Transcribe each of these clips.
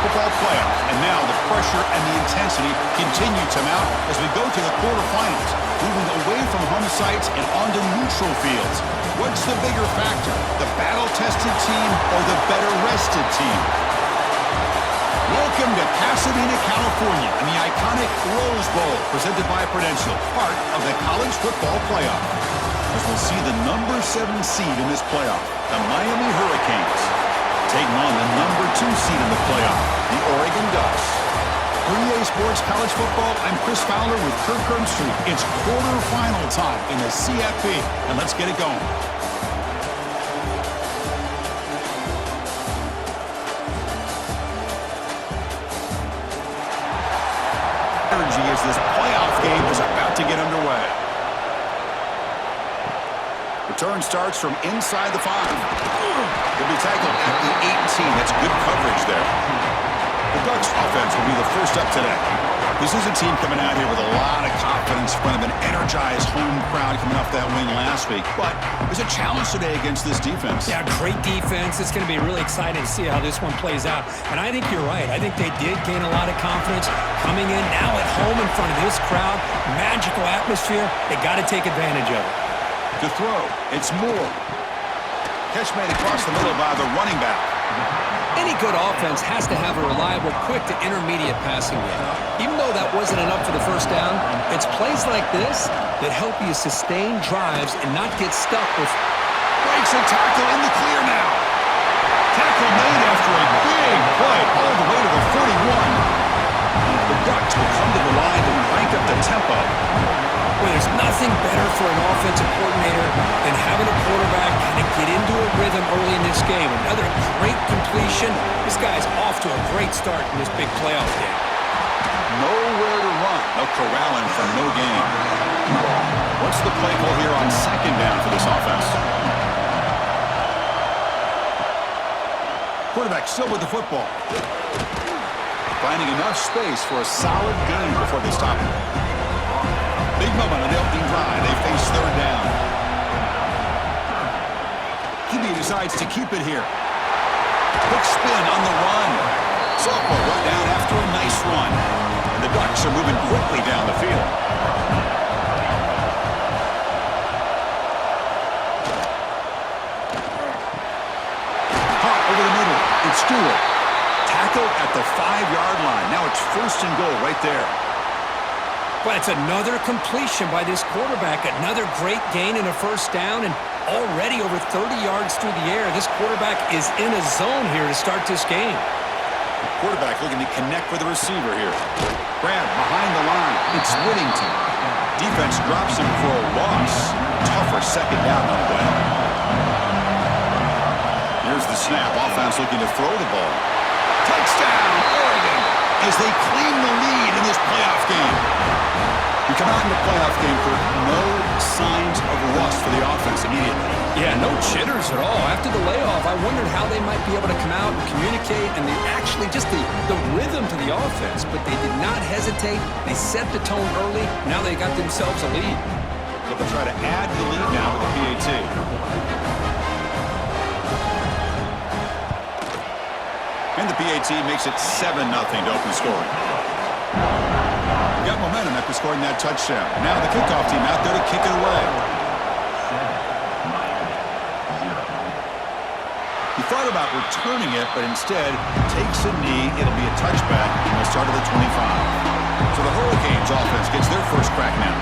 football playoff. And now the pressure and the intensity continue to mount as we go to the quarterfinals, moving away from home sites and onto neutral fields. What's the bigger factor, the battle-tested team or the better-rested team? Welcome to Pasadena, California, and the iconic Rose Bowl, presented by Prudential, part of the college football playoff. As we'll see the number 7 seed in this playoff, the Miami Hurricanes, taking on the number 2 seed in the playoff, the Oregon Ducks. For EA Sports College Football, I'm Chris Fowler with Kirk Herbstreit. It's quarterfinal time in the CFP, and let's get it going. Energy as this playoff game is about to get underway. Return starts from inside the 5. He'll be tackled at the 18. That's good coverage there. The Ducks offense will be the first up today. This is a team coming out here with a lot of confidence in front of an energized home crowd coming off that win last week. But there's a challenge today against this defense. Yeah, great defense. It's going to be really exciting to see how this one plays out. And I think you're right. I think they did gain a lot of confidence coming in now at home in front of this crowd. Magical atmosphere. They got to take advantage of it. To throw, it's Moore. Catch made across the middle by the running back. Any good offense has to have a reliable, quick to intermediate passing game. Even though that wasn't enough for the first down, it's plays like this that help you sustain drives and not get stuck with... Breaks a tackle in the clear now. Tackle made after a big play all the way to the 41. The Ducks will come to the line and crank up the tempo. Well, there's nothing better for an offensive coordinator than having a quarterback kind of get into a rhythm early in this game. Another great completion. This guy's off to a great start in this big playoff game. Nowhere to run. No corralling from no gain. What's the play call here on second down for this offense? Quarterback still with the football. Finding enough space for a solid gain before they stop him. Big moment on the opening drive. They face third down. QB decides to keep it here. Quick spin on the run. Sophomore run down after a nice run. And the Ducks are moving quickly down the field. Caught over the middle. It's Stewart. Tackled at the 5-yard line. Now it's first and goal right there. But it's another completion by this quarterback. Another great gain in a first down, and already over 30 yards through the air. This quarterback is in a zone here to start this game. Quarterback looking to connect with the receiver here. Grab behind the line. It's Whittington. Defense drops him for a loss. Tougher second down on the way. Here's the snap. Offense looking to throw the ball. Touchdown, Oregon, as they claim the lead in this playoff game. We come out in the playoff game for no signs of rust for the offense immediately. Yeah, no jitters at all. After the layoff, I wondered how they might be able to come out and communicate, and they actually just the rhythm to the offense, but they did not hesitate. They set the tone early. Now they got themselves a lead. So they'll try to add the lead now with the PAT. And the PAT makes it 7-0 to open scoring. Got momentum after scoring that touchdown. Now the kickoff team out there to kick it away. He thought about returning it, but instead takes a knee. It'll be a touchback, and they'll start at the 25. So the Hurricanes offense gets their first crack now.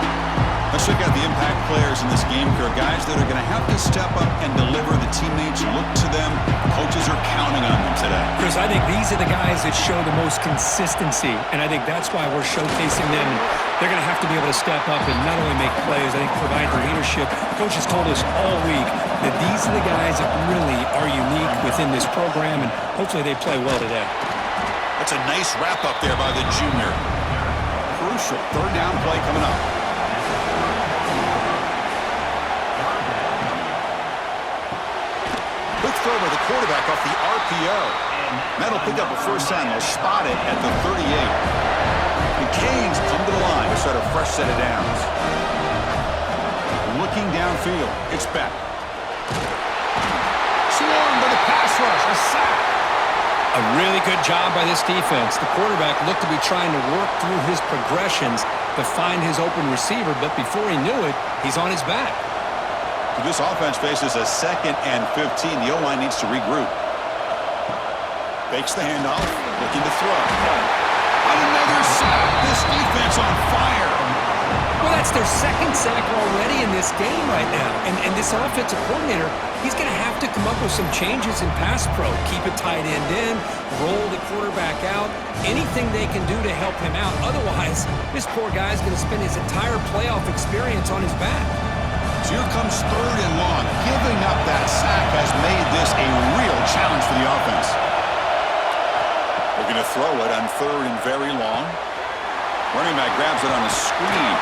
Let's check out the impact players in this game here. Guys that are going to have to step up and deliver. The teammates look to them. Coaches are counting on them today. Chris, I think these are the guys that show the most consistency, and I think that's why we're showcasing them. They're going to have to be able to step up and not only make plays, I think provide the leadership. Coach has told us all week that these are the guys that really are unique within this program, and hopefully they play well today. That's a nice wrap-up there by the junior. Crucial third down play coming up. Quick throw by the quarterback off the RPO. That'll pick up a first down. They'll spot it at the 38. The Canes come to the line to start a fresh set of downs. Looking downfield. It's back. Swarmed by the pass rush. A sack. A really good job by this defense. The quarterback looked to be trying to work through his progressions to find his open receiver, but before he knew it, he's on his back. This offense faces a 2nd and 15. The O-line needs to regroup. Fakes the handoff, looking to throw. Another sack. This defense on fire. Well, that's their 2nd sack already in this game right now. And this offensive coordinator, he's going to have to come up with some changes in pass pro. Keep a tight end in, roll the quarterback out, anything they can do to help him out. Otherwise, this poor guy's going to spend his entire playoff experience on his back. So here comes 3rd and long. Giving up that sack has made this a real challenge for the offense. They're going to throw it on 3rd and very long. Running back grabs it on a screen.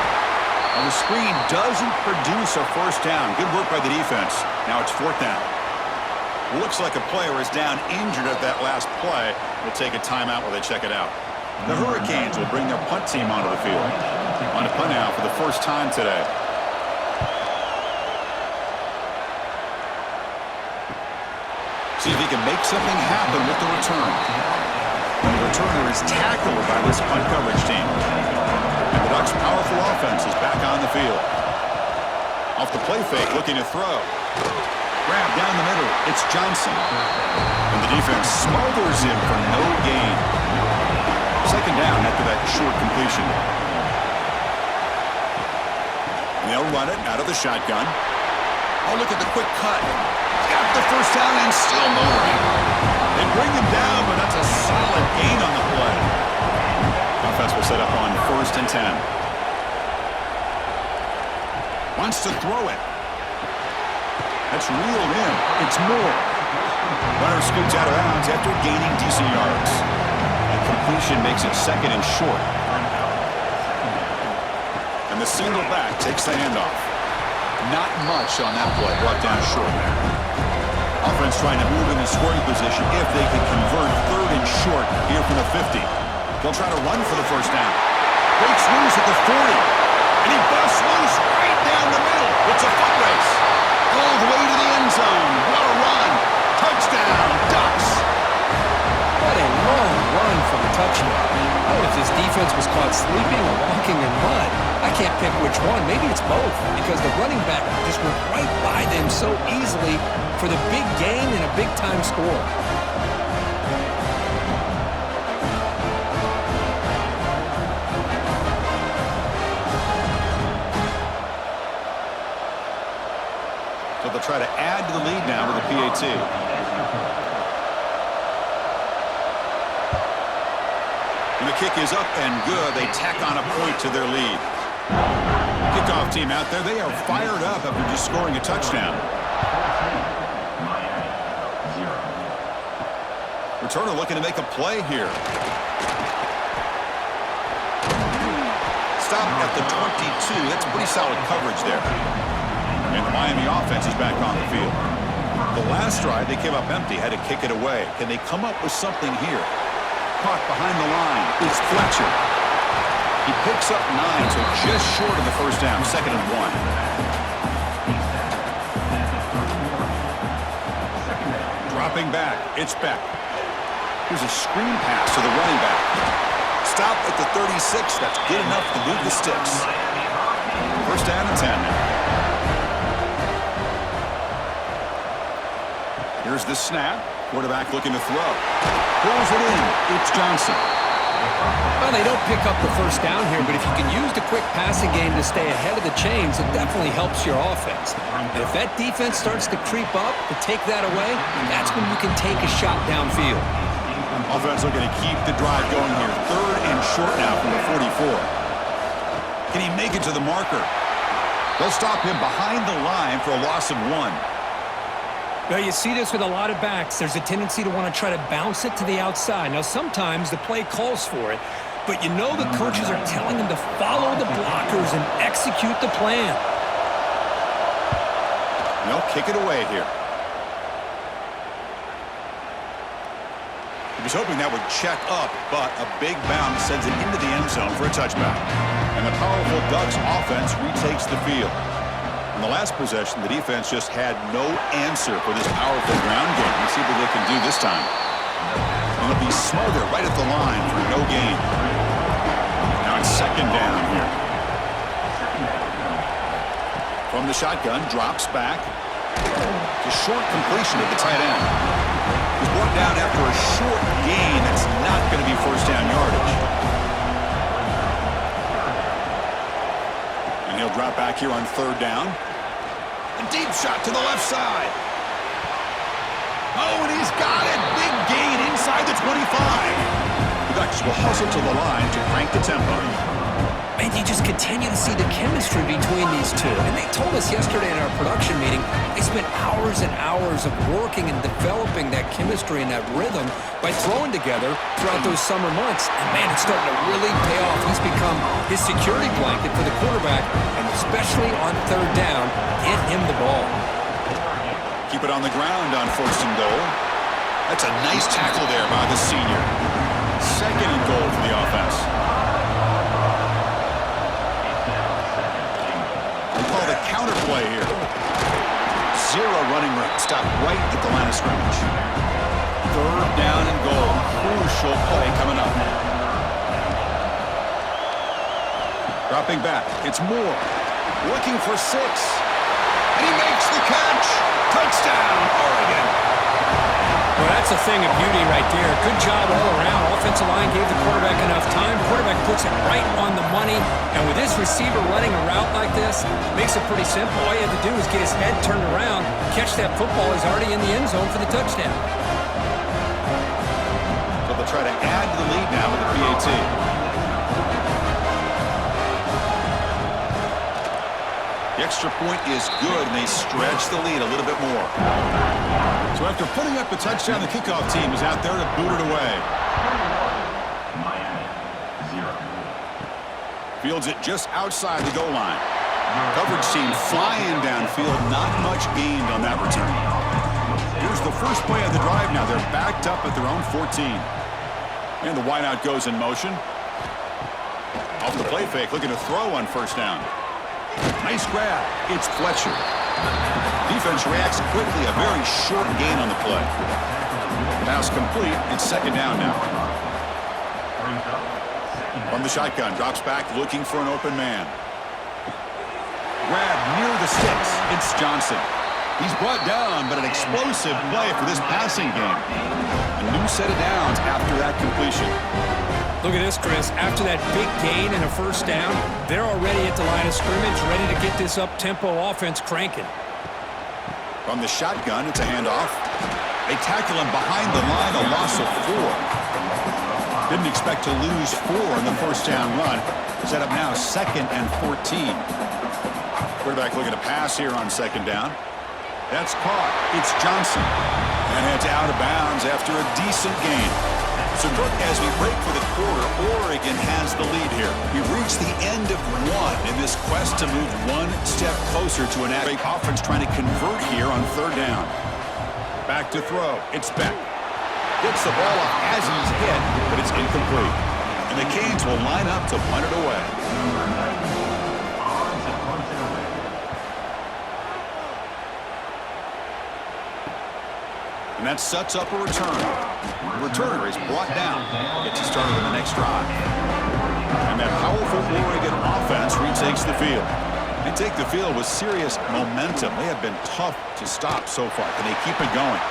And the screen doesn't produce a first down. Good work by the defense. Now it's 4th down. Looks like a player is down injured at that last play. We'll take a timeout while they check it out. The Hurricanes will bring their punt team onto the field. On a punt now for the first time today. See if he can make something happen with the return. The returner is tackled by this punt coverage team. And the Ducks' powerful offense is back on the field. Off the play fake, looking to throw. Grab down the middle. It's Johnson. And the defense smothers him for no gain. 2nd down after that short completion. And they'll run it out of the shotgun. Oh, look at the quick cut. Got the first down and still motoring. They bring him down, but that's a solid gain on the play. Offense will set up on 1st and 10. Wants to throw it. That's reeled in. It's Moore. Runner scoots out of bounds after gaining decent yards. And completion makes it 2nd and short. And the single back takes the handoff. Not much on that play, brought down short. Offense trying to move in the scoring position if they can convert 3rd and short here from the 50. They'll try to run for the first down. Breaks loose at the 40. And he busts loose right down the middle. It's a foot race. All the way to the end zone. What a run. Touchdown, Ducks. What a long run for the touchdown. I don't know if this defense was caught sleeping or walking in mud. I can't pick which one. Maybe it's both, because the running back just went right by them so easily for the big gain and a big-time score. So they'll try to add to the lead now with a PAT. And the kick is up and good. They tack on a point to their lead. Kickoff team out there. They are fired up after just scoring a touchdown. Returner looking to make a play here. Stop at the 22. That's pretty solid coverage there. And the Miami offense is back on the field. The last drive, they came up empty, had to kick it away. Can they come up with something here? Caught behind the line. It's Fletcher. He picks up 9, so just short of the first down, 2nd and 1. Dropping back, it's Beck. Here's a screen pass to the running back. Stop at the 36. That's good enough to move the sticks. First down and 10 now. Here's the snap. Quarterback looking to throw. Pulls it in. It's Johnson. Well, they don't pick up the first down here, but if you can use the quick passing game to stay ahead of the chains, it definitely helps your offense. And if that defense starts to creep up to take that away, that's when you can take a shot downfield. Offense looking to keep the drive going here. 3rd and short now from the 44. Can he make it to the marker? They'll stop him behind the line for a loss of 1. Well, you see this with a lot of backs. There's a tendency to want to try to bounce it to the outside. Now, sometimes the play calls for it, but you know the coaches are telling them to follow the blockers and execute the plan. They'll kick it away here. He was hoping that would check up, but a big bounce sends it into the end zone for a touchback. And the powerful Ducks offense retakes the field. In the last possession, the defense just had no answer for this powerful ground game. Let's see what they can do this time. And he'll be smothered right at the line for no gain. Now it's second down here. From the shotgun, drops back. A short completion to the tight end. He's brought down after a short gain. That's not going to be first down yardage. And he'll drop back here on third down. A deep shot to the left side. Oh, and he's got it. Big gain inside the 25. The Ducks will hustle to the line to crank the tempo. And you just continue to see the chemistry between these two. And they told us yesterday in our production meeting, they spent hours and hours of working and developing that chemistry and that rhythm by throwing together throughout those summer months. And, man, it's starting to really pay off. He's become his security blanket for the quarterback, and especially on third down, get him the ball. Keep it on the ground on first and goal. That's a nice tackle there by the senior. Second and goal for the offense. The counter play here. Zero running room. Stop right at the line of scrimmage. Third down and goal. Crucial play coming up. Dropping back. It's Moore. Looking for 6. And he makes the catch. Touchdown, Oregon. Well, that's a thing of beauty right there. Good job all around. Offensive line gave the quarterback enough time. Quarterback puts it right on the money. And with this receiver running a route like this, makes it pretty simple. All you have to do is get his head turned around, catch that football. He's already in the end zone for the touchdown. So they'll try to add to the lead now with the PAT. The extra point is good, and they stretch the lead a little bit more. So after putting up a touchdown, the kickoff team is out there to boot it away. Fields it just outside the goal line. Coverage team flying downfield, not much gained on that return. Here's the first play of the drive now. They're backed up at their own 14. And the wideout goes in motion. Off the play fake, looking to throw on first down. Nice grab. It's Fletcher. Defense reacts quickly. A very short gain on the play. Pass complete. It's second down now. From the shotgun, drops back looking for an open man. Grab near the sticks. It's Johnson. He's brought down, but an explosive play for this passing game. A new set of downs after that completion. Look at this, Chris. After that big gain and a first down, they're already at the line of scrimmage, ready to get this up-tempo offense cranking. From the shotgun, it's a handoff. They tackle him behind the line, a loss of 4. Didn't expect to lose 4 in the first down run. Set up now 2nd and 14. Quarterback looking to pass here on second down. That's caught. It's Johnson. And heads out of bounds after a decent gain. So, Cook, as we break for the quarter, Oregon has the lead here. We've reached the end of 1 in this quest to move one step closer to an accurate offense trying to convert here on third down. Back to throw. It's Beck. Gets the ball up as he's hit, but it's incomplete. And the Canes will line up to punt it away. And that sets up a return. The returner is brought down. Gets you started on the next drive. And that powerful Oregon offense retakes the field. They take the field with serious momentum. They have been tough to stop so far. Can they keep it going?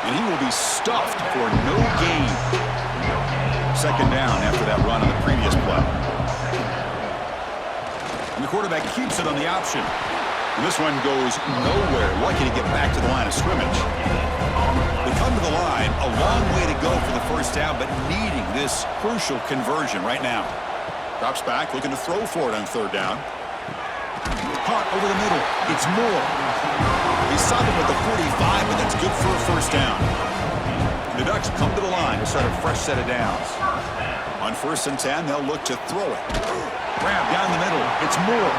And he will be stuffed for no gain. Second down after that run on the previous play. And the quarterback keeps it on the option. And this one goes nowhere. Lucky to get back to the line of scrimmage. They come to the line, a long way to go for the first down, but needing this crucial conversion right now. Drops back, looking to throw for it on third down. Caught over the middle. It's Moore. He stopped him with the 45, but that's good for a first down. The Ducks come to the line to start a fresh set of downs. On 1st and 10, they'll look to throw it. Grab down the middle. It's Moore.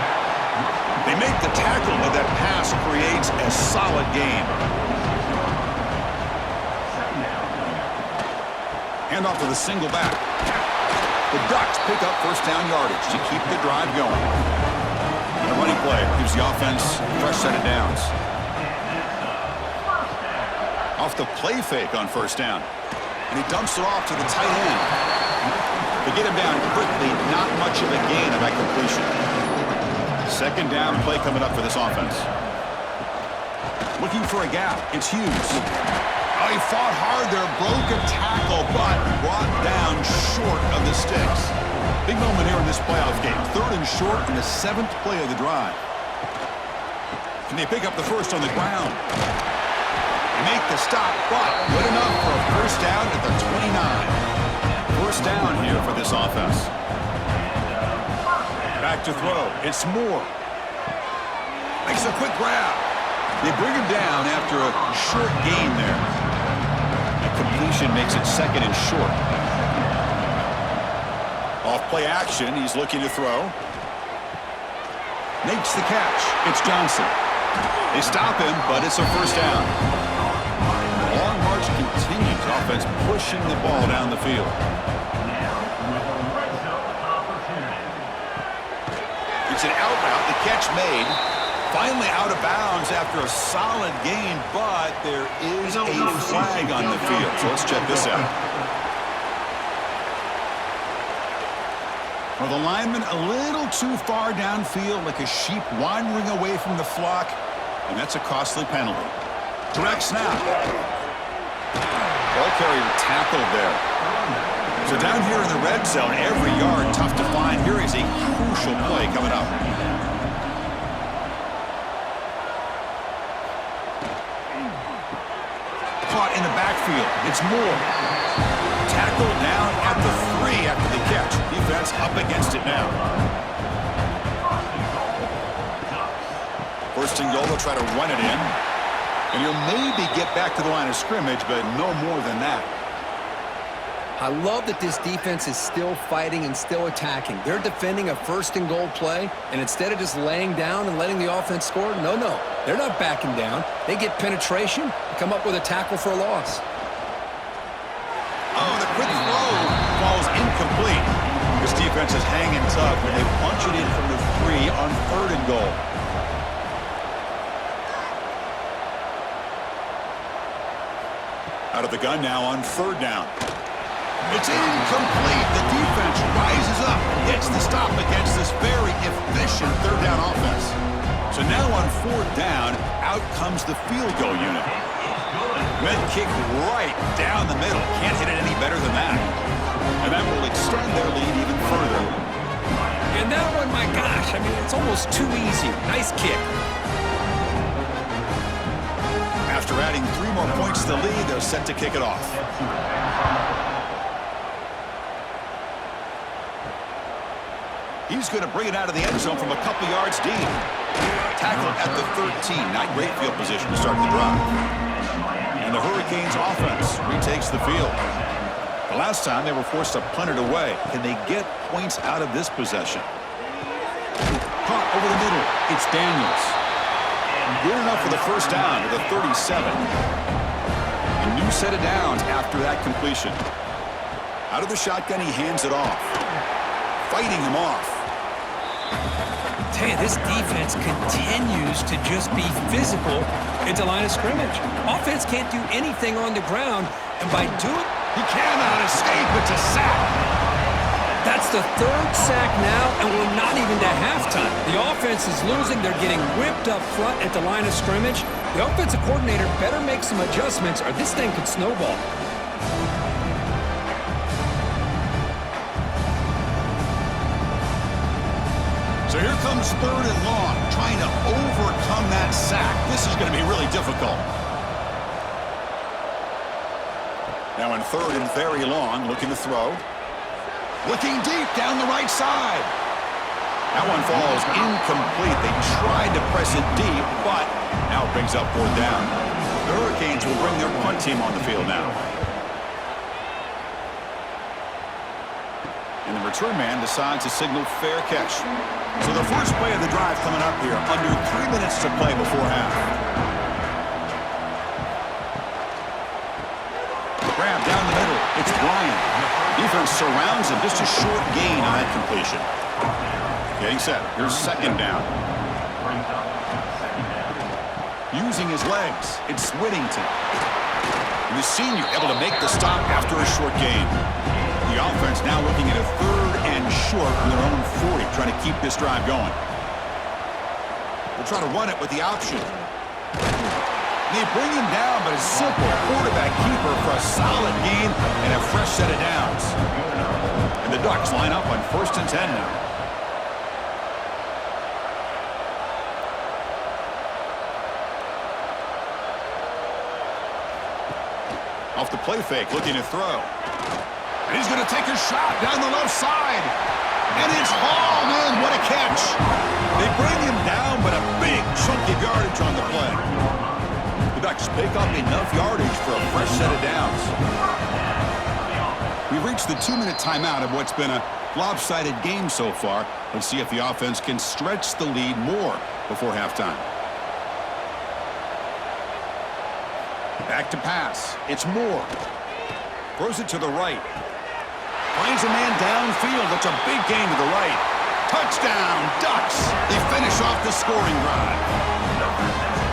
They make the tackle, but that pass creates a solid gain. Hand off to the single back. The Ducks pick up first down yardage to keep the drive going. And the running play gives the offense a fresh set of downs. Off the play fake on first down. And he dumps it off to the tight end. They get him down quickly, not much of a gain on that completion. Second down play coming up for this offense. Looking for a gap. It's Hughes. Oh, he fought hard there, broke a tackle, but brought down short of the sticks. Big moment here in this playoff game. Third and short in the 7th play of the drive. Can they pick up the first on the ground? They make the stop, but good enough for a first down at the 29. First down here for this offense. Back to throw. It's Moore. Makes a quick grab. They bring him down after a short gain there. That completion makes it second and short. Off play action, he's looking to throw. Makes the catch. It's Johnson. They stop him, but it's a first down. The long march continues. Offense pushing the ball down the field. It's an out route. The catch made. Finally out of bounds after a solid gain, but there is a flag on the field. So let's check this out. Well, the lineman a little too far downfield, like a sheep wandering away from the flock, and that's a costly penalty. Direct snap. Ball carrier tackled there. So down here in the red zone, every yard tough to find. Here is a crucial play coming up. Caught in the backfield. It's Moore. Tackled down at the 3 after the catch. Defense up against it now. First and goal, they'll try to run it in. And he'll maybe get back to the line of scrimmage, but no more than that. I love that this defense is still fighting and still attacking. They're defending a first and goal play, and instead of just laying down and letting the offense score, no. They're not backing down. They get penetration and come up with a tackle for a loss. Oh, the quick throw falls incomplete. This defense is hanging tough when they punch it in from the 3 on 3rd and goal. Out of the gun now on 3rd down. It's incomplete. The defense rises up, gets the stop against this very efficient 3rd down offense. So now on 4th down, out comes the field goal unit. Med kick right down the middle. Can't hit it any better than that. And that will extend their lead even further. And that one, my gosh, I mean, it's almost too easy. Nice kick. After adding 3 more points to the lead, they're set to kick it off. He's going to bring it out of the end zone from a couple yards deep. Tackled at the 13. Not great field position to start the drive. And the Hurricanes offense retakes the field. The last time they were forced to punt it away. Can they get points out of this possession? Caught over the middle. It's Daniels. Good enough for the first down to the 37. A new set of downs after that completion. Out of the shotgun, he hands it off. Fighting him off. Tell you, this defense continues to just be physical into line of scrimmage. Offense can't do anything on the ground, and by doing, he cannot escape. It's a sack. That's the 3rd sack now, and we're not even to halftime. The offense is losing. They're getting whipped up front at the line of scrimmage. The offensive coordinator better make some adjustments, or this thing could snowball. So here comes 3rd and long, trying to overcome that sack. This is going to be really difficult. Now on 3rd and very long, looking to throw. Looking deep down the right side. That one falls incomplete. They tried to press it deep, but now it brings up 4th down. The Hurricanes will bring their punt team on the field now. And the return man decides to signal fair catch. So the first play of the drive coming up here, under 3 minutes to play before half. Grab down the middle. It's Bryant. Defense surrounds him. Just a short gain on that completion. Getting set. Here's 2nd down. Using his legs. It's Whittington. And the senior able to make the stop after a short gain. The offense now looking at a 3rd and short from their own 40, trying to keep this drive going. They'll try to run it with the option. They bring him down, but a simple quarterback keeper for a solid gain and a fresh set of downs. And the Ducks line up on 1st and 10 now. Off the play fake, looking to throw. And he's going to take a shot down the left side. And it's hauled in. What a catch. They bring him down, but a big chunk of yardage on the play. The Ducks pick up enough yardage for a fresh set of downs. We've reached the 2-minute timeout of what's been a lopsided game so far. Let's see if the offense can stretch the lead more before halftime. Back to pass. It's Moore. Throws it to the right. Finds a man downfield. That's a big gain to the right. Touchdown, Ducks. They finish off the scoring drive.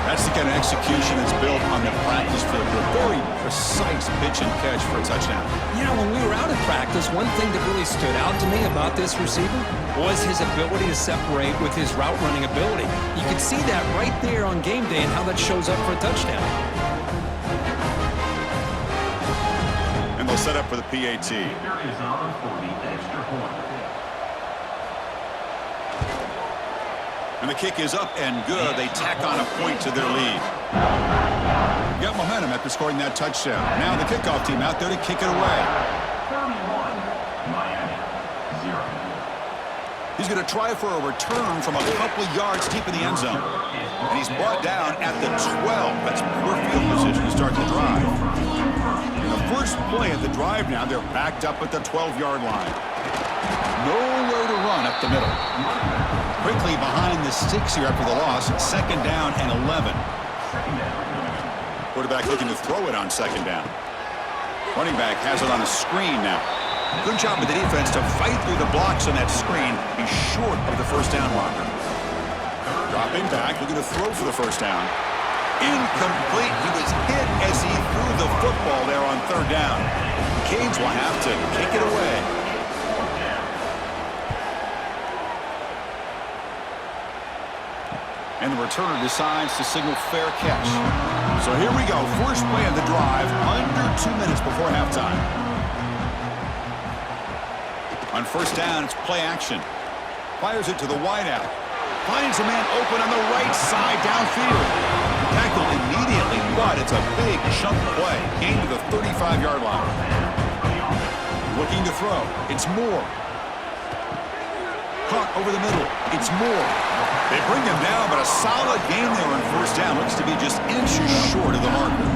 That's the kind of execution that's built on the practice field. A very precise pitch and catch for a touchdown. You know, when we were out at practice, one thing that really stood out to me about this receiver was his ability to separate with his route running ability. You could see that right there on game day and how that shows up for a touchdown. And they'll set up for the PAT. And the kick is up and good. They tack on a point to their lead. Got momentum after scoring that touchdown. Now the kickoff team out there to kick it away. He's going to try for a return from a couple yards deep in the end zone. And he's brought down at the 12. That's poor field position to start the drive. The first play of the drive now, they're backed up at the 12-yard line. Nowhere to run up the middle. Quickly behind the sticks here after the loss. 2nd down and 11. Quarterback looking to throw it on 2nd down. Running back has it on a screen now. Good job with the defense to fight through the blocks on that screen. He's short of the 1st down marker. Dropping back, looking to throw for the 1st down. Incomplete. He was hit as he threw the football there on 3rd down. Canes will have to kick it away. And the returner decides to signal fair catch. So here we go. First play of the drive, under 2 minutes before halftime. On 1st down, it's play action. Fires it to the wideout. Finds a man open on the right side downfield. Tackled immediately, but it's a big chunk play. Gain to the 35-yard line. Looking to throw. It's Moore. Caught over the middle. It's Moore. They bring him down, but a solid gain there on 1st down. Looks to be just inches short of the marker.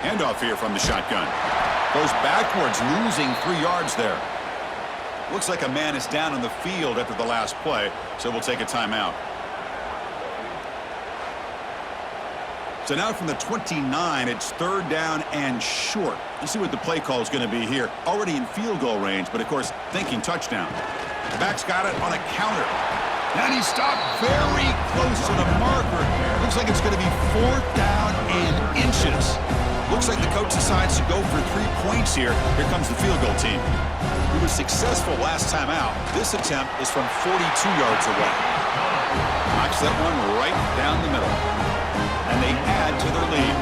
Handoff here from the shotgun. Goes backwards, losing 3 yards there. Looks like a man is down on the field after the last play, so we'll take a timeout. So now from the 29, it's 3rd down and short. Let's see what the play call is going to be here. Already in field goal range, but of course, thinking touchdown. Back's got it on a counter. And he stopped very close to the marker. Looks like it's going to be 4th down and inches. Looks like the coach decides to go for 3 points here. Here comes the field goal team. He was successful last time out. This attempt is from 42 yards away. Knocks that one right down the middle. And they add to their lead.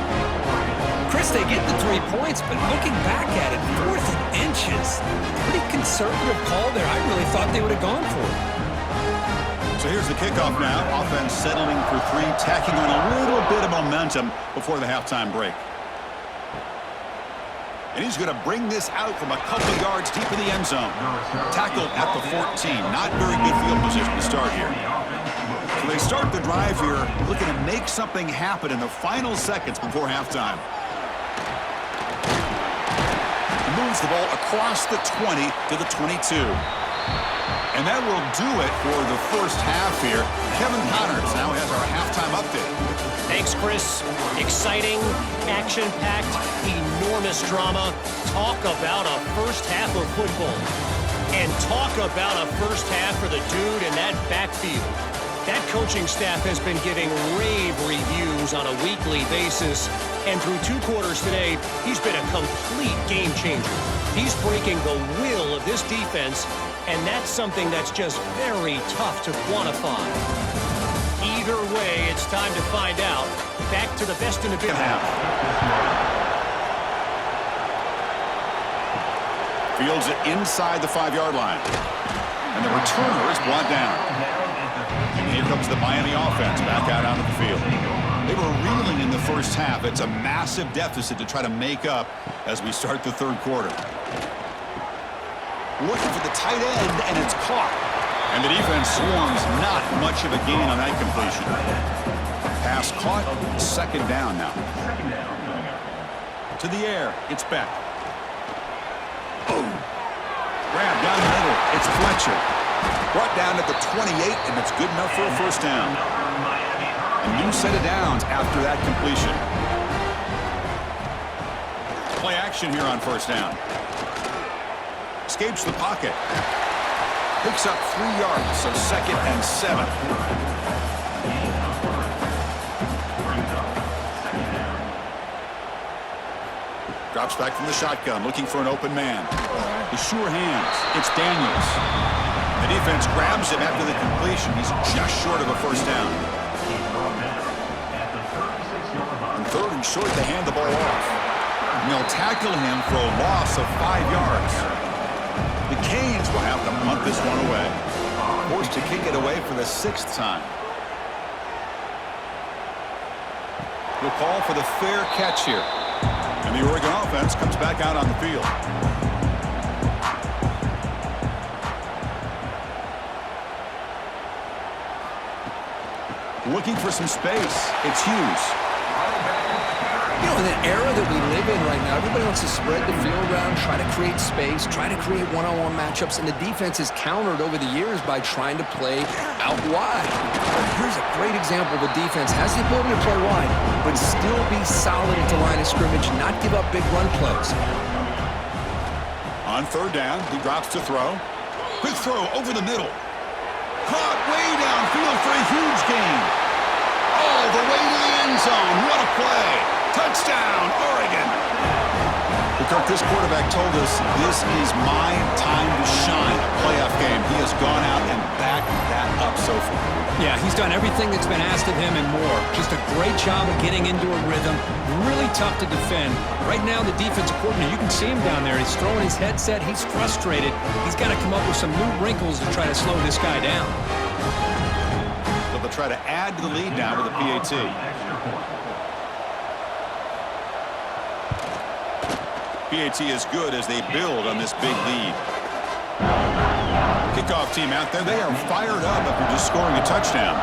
Chris, they get the 3 points, but looking back at it, 4th and inches. Pretty conservative call there. I really thought they would have gone for it. So here's the kickoff now. Offense settling for 3, tacking on a little bit of momentum before the halftime break. And he's going to bring this out from a couple yards deep in the end zone. Tackled at the 14. Not very good field position to start here. So they start the drive here looking to make something happen in the final seconds before halftime. He moves the ball across the 20 to the 22. And that will do it for the first half here. Kevin Connors now has our halftime update. Thanks, Chris. Exciting, action-packed, enormous drama. Talk about a first half of football. And talk about a first half for the dude in that backfield. That coaching staff has been giving rave reviews on a weekly basis. And through 2 quarters today, he's been a complete game changer. He's breaking the will of this defense, and that's something that's just very tough to quantify. Either way, it's time to find out. Back to the best in the business. Fields it inside the 5-yard line. And the returner is brought down. And here comes the Miami offense back out onto the field. They were reeling in the first half. It's a massive deficit to try to make up as we start the 3rd quarter. Looking for the tight end, and it's caught. And the defense swarms, not much of a gain on that completion. Pass caught, 2nd down now. To the air, it's Beck. Grab down the middle, it's Fletcher. Brought down at the 28, and it's good enough for a 1st down. A new set of downs after that completion. Play action here on 1st down. Escapes the pocket. Picks up 3 yards, so 2nd and 7. Drops back from the shotgun, looking for an open man. The sure hands. It's Daniels. The defense grabs him after the completion. He's just short of a 1st down. And 3rd and short, they hand the ball off. And they'll tackle him for a loss of 5 yards. The Canes will have to punt this one away. Forced to kick it away for the 6th time. He'll call for the fair catch here. And the Oregon offense comes back out on the field. Looking for some space. It's Hughes. You know, in the era that we live in right now, everybody wants to spread the field around, try to create space, try to create one-on-one matchups, and the defense is countered over the years by trying to play out wide. But here's a great example. The defense has the ability to play wide, but still be solid at the line of scrimmage, not give up big run plays. On 3rd down, he drops to throw. Quick throw over the middle. Caught way downfield for a huge gain. All the way to the end zone. What a play. Touchdown, Oregon. Because this quarterback told us this is my time to shine. A playoff game. He has gone out and backed that up so far. Yeah, he's done everything that's been asked of him and more. Just a great job of getting into a rhythm. Really tough to defend. Right now, the defensive coordinator, you can see him down there. He's throwing his headset. He's frustrated. He's got to come up with some new wrinkles to try to slow this guy down. So they'll try to add to the lead now with a PAT. PAT is good as they build on this big lead. Kickoff team out there. They are fired up after just scoring a touchdown.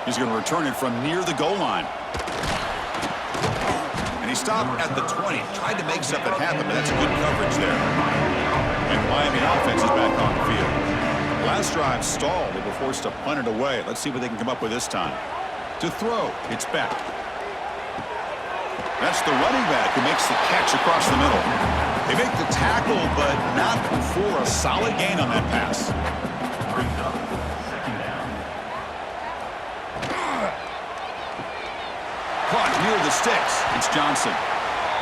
He's going to return it from near the goal line. And he stopped at the 20. Tried to make something happen, but that's a good coverage there. And the Miami offense is back on the field. Last drive stalled. They were forced to punt it away. Let's see what they can come up with this time. To throw, it's back. That's the running back who makes the catch across the middle. They make the tackle, but not before a solid gain on that pass. Caught near the sticks. It's Johnson.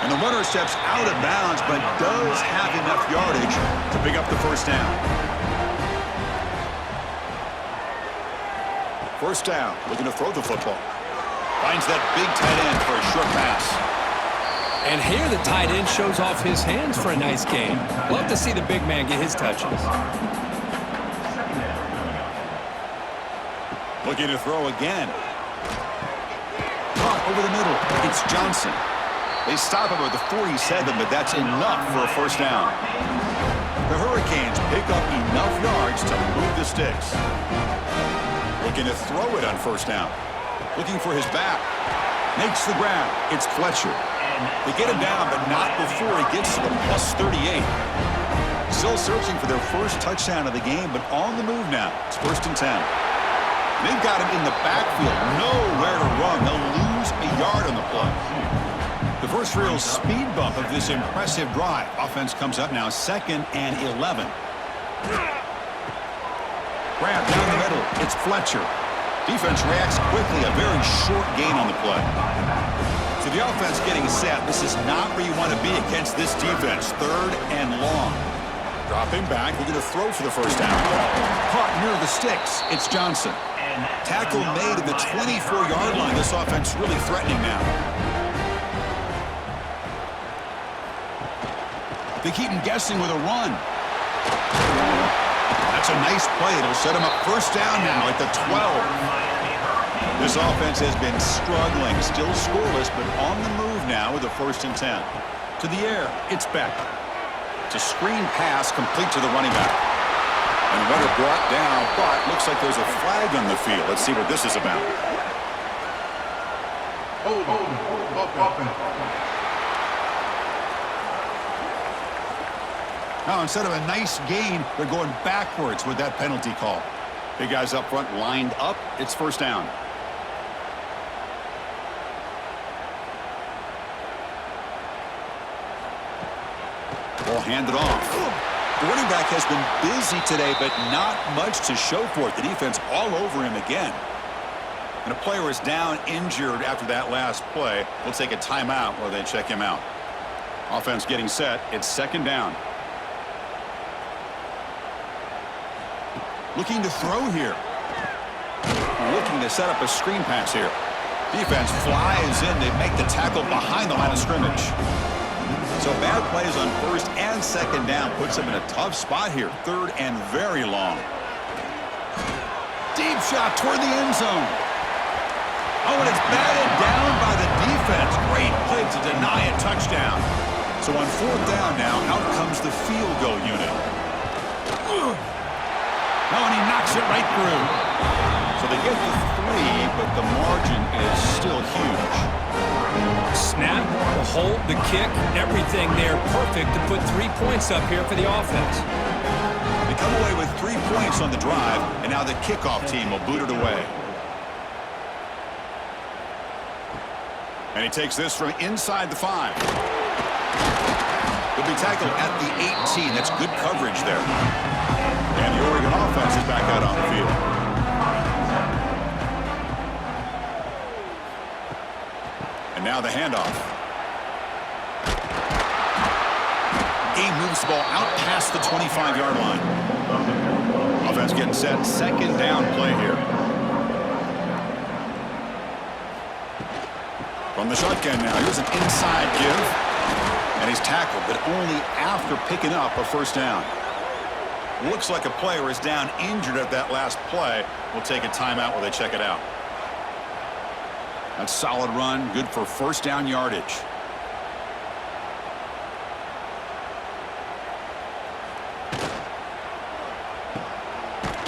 And the runner steps out of bounds, but does have enough yardage to pick up the 1st down. 1st down, looking to throw the football. Finds that big tight end for a short pass. And here the tight end shows off his hands for a nice game. Love to see the big man get his touches. Looking to throw again. Caught over the middle. It's Johnson. They stop him at the 47, but that's enough for a 1st down. The Hurricanes pick up enough yards to move the sticks. Looking to throw it on 1st down. Looking for his back. Makes the grab. It's Fletcher. They get him down, but not before he gets to the plus 38. Still searching for their 1st touchdown of the game, but on the move now. It's 1st and 10. They've got him in the backfield. Nowhere to run. They'll lose a yard on the play. The first real speed bump of this impressive drive. Offense comes up now 2nd and 11. Grab down the middle. It's Fletcher. Defense reacts quickly. A very short gain on the play. So the offense getting set. This is not where you want to be against this defense. 3rd and long. Dropping back. We're going to throw for the first down. Caught near the sticks. It's Johnson. Tackle made at the 24-yard line. This offense really threatening now. They keep him guessing with a run. That's a nice play. It'll set him up first down now at the 12. This offense has been struggling, still scoreless, but on the move now with a 1st and 10. To the air, it's Beck. It's a screen pass complete to the running back. And runner brought down, but looks like there's a flag on the field. Let's see what this is about. Now, instead of a nice gain, they're going backwards with that penalty call. Big guys up front lined up. It's first down. Ball handed off. The running back has been busy today, but not much to show for it. The defense all over him again. And a player is down injured after that last play. We'll take a timeout while they check him out. Offense getting set. It's 2nd down. Looking to throw here. Looking to set up a screen pass here. Defense flies in. They make the tackle behind the line of scrimmage. So bad plays on 1st and 2nd down puts them in a tough spot here. 3rd and very long. Deep shot toward the end zone. Oh, and it's batted down by the defense. Great play to deny a touchdown. So on 4th down now, out comes the field goal unit. Oh, and he knocks it right through. So they get the 3, but the margin is still huge. Snap, the hold, the kick, everything there perfect to put 3 points up here for the offense. They come away with 3 points on the drive, and now the kickoff team will boot it away. And he takes this from inside the 5. He'll be tackled at the 18. That's good coverage there. And the Oregon offense is back out on the field. And now the handoff. Game moves the ball out past the 25-yard line. Offense getting set. 2nd down play here. From the shotgun now. Here's an inside give. And he's tackled, but only after picking up a first down. Looks like a player is down injured at that last play. We'll take a timeout while they check it out. That's a solid run, good for first down yardage.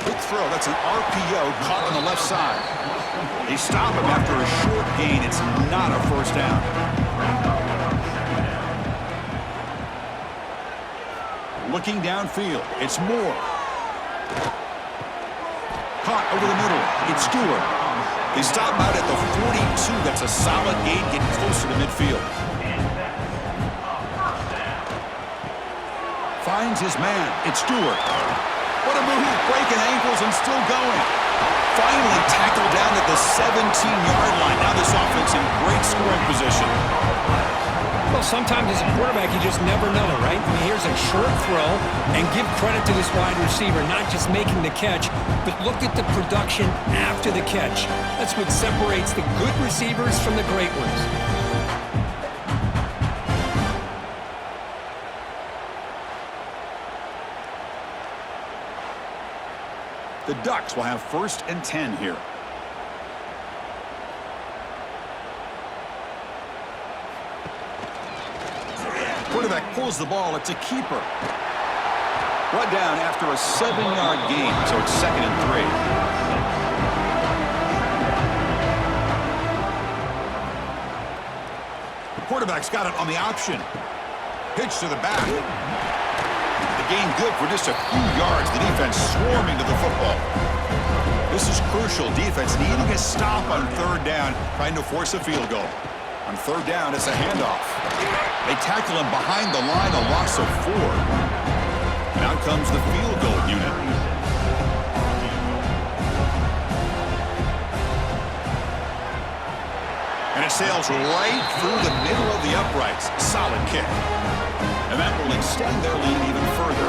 Quick throw, that's an RPO caught on the left side. They stop him after a short gain. It's not a first down. Looking downfield, it's Moore. Caught over the middle, it's Stewart. They stop out at the 42. That's a solid gain, getting closer to midfield. Finds his man, it's Stewart. What a move, breaking ankles and still going. Finally tackled down at the 17-yard line. Now this offense in great scoring position. Well, sometimes as a quarterback, you just never know, right? I mean, here's a short throw, and give credit to this wide receiver, not just making the catch, but look at the production after the catch. That's what separates the good receivers from the great ones. The Ducks will have 1st and 10 here. Quarterback pulls the ball. It's a keeper. Brought down after a 7-yard gain, so it's 2nd and 3. The quarterback's got it on the option. Pitch to the back. The gain good for just a few yards. The defense swarming to the football. This is crucial. Defense needing a stop on 3rd down, trying to force a field goal. On 3rd down, it's a handoff. They tackle him behind the line, a loss of 4. And out comes the field goal unit. And it sails right through the middle of the uprights. Solid kick. And that will extend their lead even further.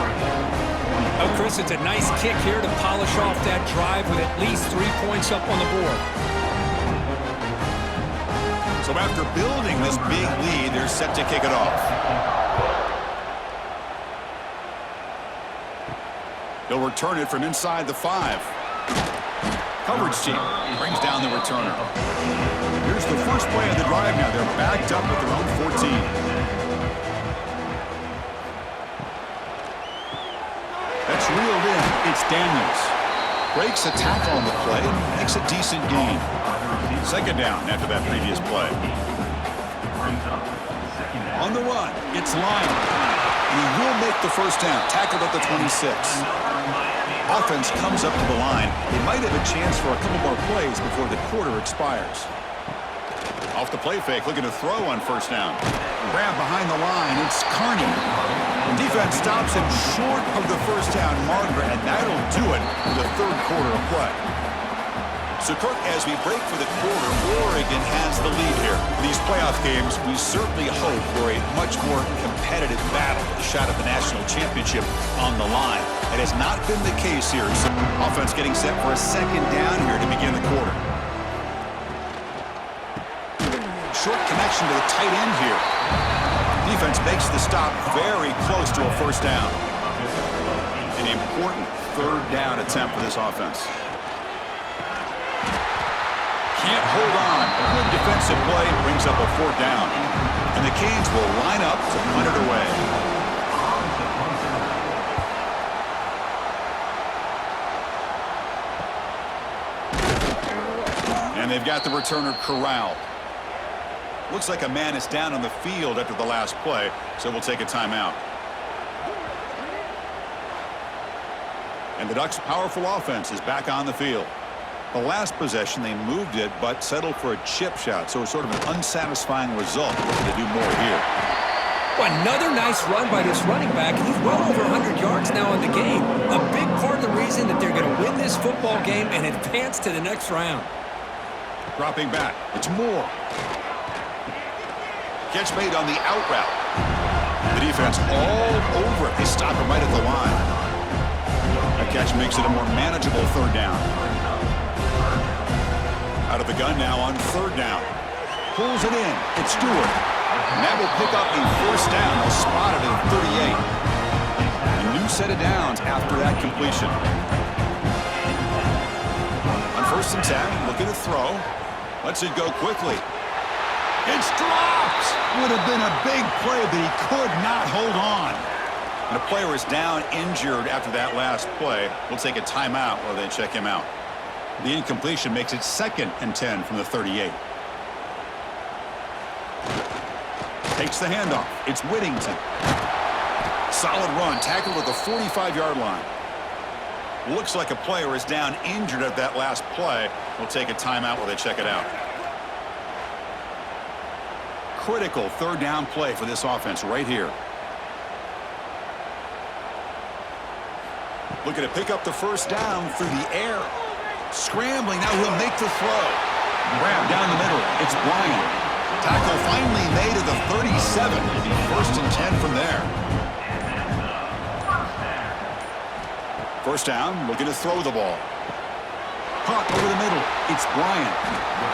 Oh, Chris, it's a nice kick here to polish off that drive with at least 3 points up on the board. So after building this big lead, they're set to kick it off. They'll return it from inside the 5. Coverage team brings down the returner. Here's the first play of the drive now. They're backed up at their own 14. That's reeled in. It's Daniels. Breaks a tackle on the play and makes a decent gain. Second down after that previous play. On the run, it's Lyon. And he will make the first down. Tackled at the 26. Offense comes up to the line. They might have a chance for a couple more plays before the quarter expires. Off the play fake, looking to throw on first down. Grab behind the line, it's Carney. The defense stops him short of the first down marker, and that'll do it for the third quarter of play. So, Kirk, as we break for the quarter, Oregon has the lead here. These playoff games, we certainly hope for a much more competitive battle with a shot at the national championship on the line. It has not been the case here. So, offense getting set for a second down here to begin the quarter. Short connection to the tight end here. Defense makes the stop very close to a first down. An important third down attempt for this offense. Can't hold on. Good defensive play brings up a fourth down. And the Canes will line up to punt it away. And they've got the returner corralled. Looks like a man is down on the field after the last play, so we'll take a timeout. And the Ducks' powerful offense is back on the field. The last possession, they moved it, but settled for a chip shot, so it's sort of an unsatisfying result. Looking to do more here. Well, another nice run by this running back. He's well over 100 yards now in the game. A big part of the reason that they're going to win this football game and advance to the next round. Dropping back, it's Moore. Catch made on the out route. The defense all over it. They stop him right at the line. That catch makes it a more manageable third down. Out of the gun now on third down. Pulls it in. It's Stewart. And that will pick up a first down. They'll spot it at 38. A new set of downs after that completion. On first and 10, looking to throw. Lets it go quickly. It's dropped! Would have been a big play, but he could not hold on. And a player is down injured after that last play. We'll take a timeout while they check him out. The incompletion makes it 2nd and 10 from the 38. Takes the handoff. It's Whittington. Solid run, tackled at the 45-yard line. Looks like a player is down injured at that last play. We'll take a timeout while they check it out. Critical third down play for this offense right here. Looking to pick up the first down through the air. Scrambling, now he'll make the throw. Grab down the middle, it's Bryant. Tackle finally made at the 37. 1st and 10 from there. First down, looking to throw the ball. Caught over the middle, it's Bryant.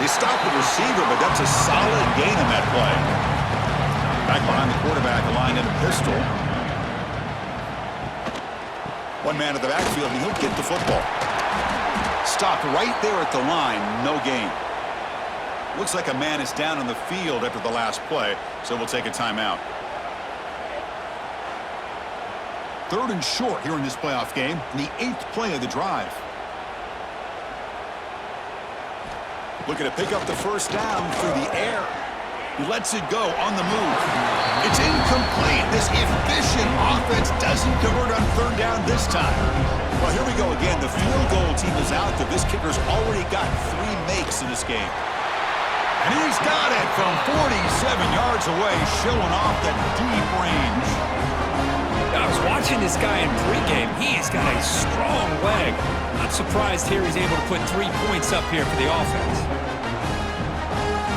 They stop the receiver, but that's a solid gain on that play. Back behind the quarterback, aligned in a pistol. One man at the backfield, and he'll get the football. Stopped right there at the line, no gain. Looks like a man is down on the field after the last play, so we'll take a timeout. 3rd and short here in this playoff game, and the 8th play of the drive. Looking to pick up the first down through the air. He lets it go on the move. It's incomplete. This efficient offense doesn't convert on third down this time. Well, here we go again. The field goal team is out there. This kicker's already got 3 makes in this game. And he's got it from 47 yards away, showing off that deep range. I was watching this guy in pregame. He has got a strong leg. Not surprised here he's able to put 3 points up here for the offense.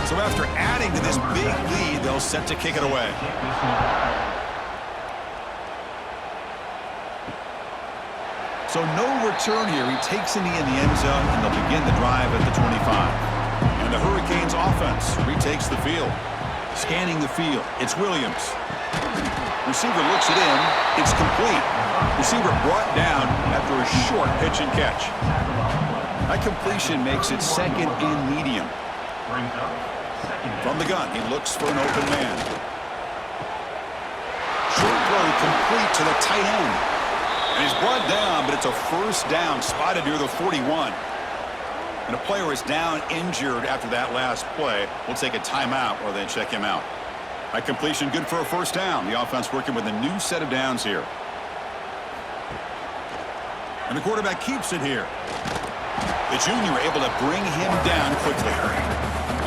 So So after adding to this big lead, they'll set to kick it away. So no return here. He takes a knee in the end zone, and they'll begin the drive at the 25. And the Hurricanes offense retakes the field. Scanning the field, it's Williams. Receiver looks it in. It's complete. Receiver brought down after a short pitch and catch. That completion makes it second and medium. From the gun, he looks for an open man. Short throw complete to the tight end. And he's brought down, but it's a first down spotted near the 41. And a player is down injured after that last play. We'll take a timeout or then check him out. That completion good for a first down. The offense working with a new set of downs here. And the quarterback keeps it here. The junior able to bring him down quickly.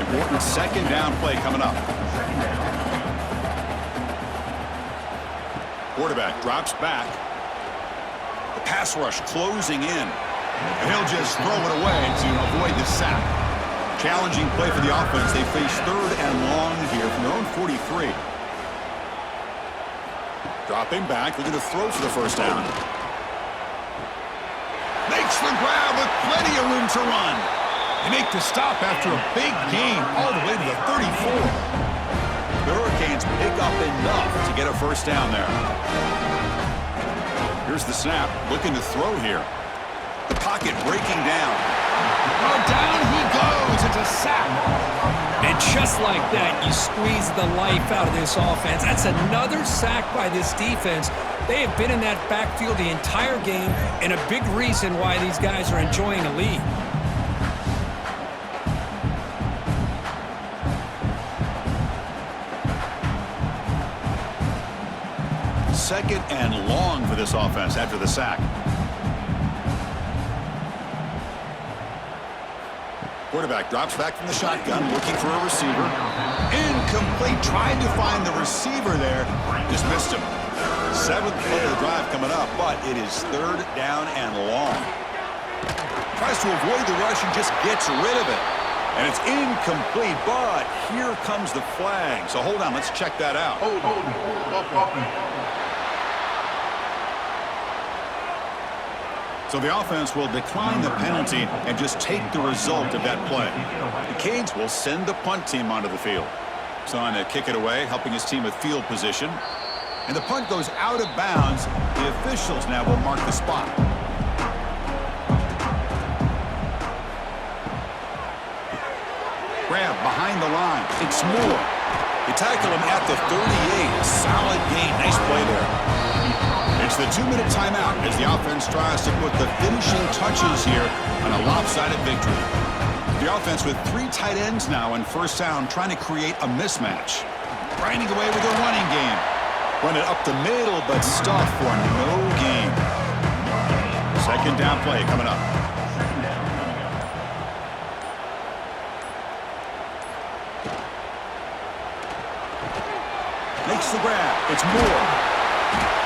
Important second down play coming up. Quarterback drops back. The pass rush closing in. And he'll just throw it away to avoid the sack. Challenging play for the offense. They face third and long here from their own 43. Dropping back, looking to throw for the first down. Makes the grab with plenty of room to run. They make the stop after a big gain all the way to the 34. The Hurricanes pick up enough to get a first down there. Here's the snap, looking to throw here. The pocket breaking down. Oh, down he goes. It's a sack. And just like that, you squeeze the life out of this offense. That's another sack by this defense. They have been in that backfield the entire game, and a big reason why these guys are enjoying a lead. Second and long for this offense after the sack. Quarterback drops back from the shotgun, looking for a receiver. Incomplete. Tried to find the receiver there. Just missed him. Seventh play of the drive coming up, but it is third down and long. Tries to avoid the rush and just gets rid of it. And it's incomplete, but here comes the flag. So hold on, let's check that out. So the offense will decline the penalty and just take the result of that play. The Canes will send the punt team onto the field. So on to kick it away, helping his team with field position. And the punt goes out of bounds. The officials now will mark the spot. Grab behind the line. It's Moore. They tackle him at the 38. Solid gain. Nice play there. It's the 2-minute timeout as the offense tries to put the finishing touches here on a lopsided victory. The offense with 3 tight ends now in first down, trying to create a mismatch. Grinding away with a running game. Run it up the middle, but stuff for no gain. Second down play coming up. Makes the grab. It's Moore.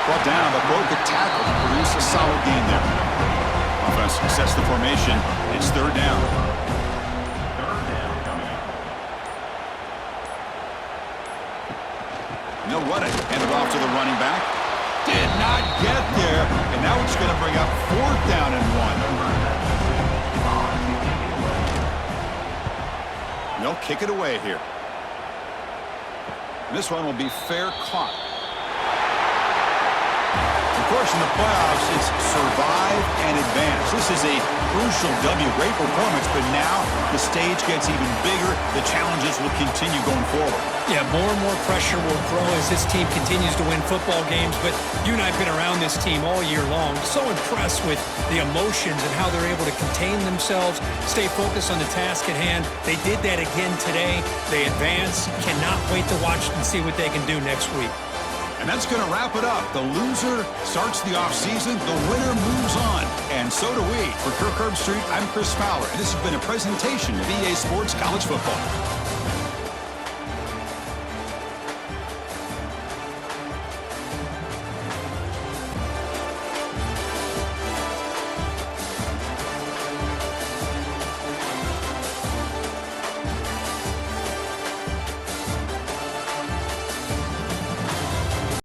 Brought down, but broke the tackle to produce a solid gain there. Offense sets the formation. It's third down. And they'll run it. Hand it off to the running back. Did not get there. And now it's going to bring up fourth down and 1. And they'll kick it away here. And this one will be fair caught. Of course, in the playoffs, it's survive and advance. This is a crucial W. Great performance, but now the stage gets even bigger. The challenges will continue going forward. Yeah, more and more pressure will grow as this team continues to win football games, but you and I have been around this team all year long. So impressed with the emotions and how they're able to contain themselves, stay focused on the task at hand. They did that again today. They advance. Cannot wait to watch and see what they can do next week. And that's going to wrap it up. The loser starts the offseason. The winner moves on. And so do we. For Kirk Herbstreit, I'm Chris Fowler. And this has been a presentation of EA Sports College Football.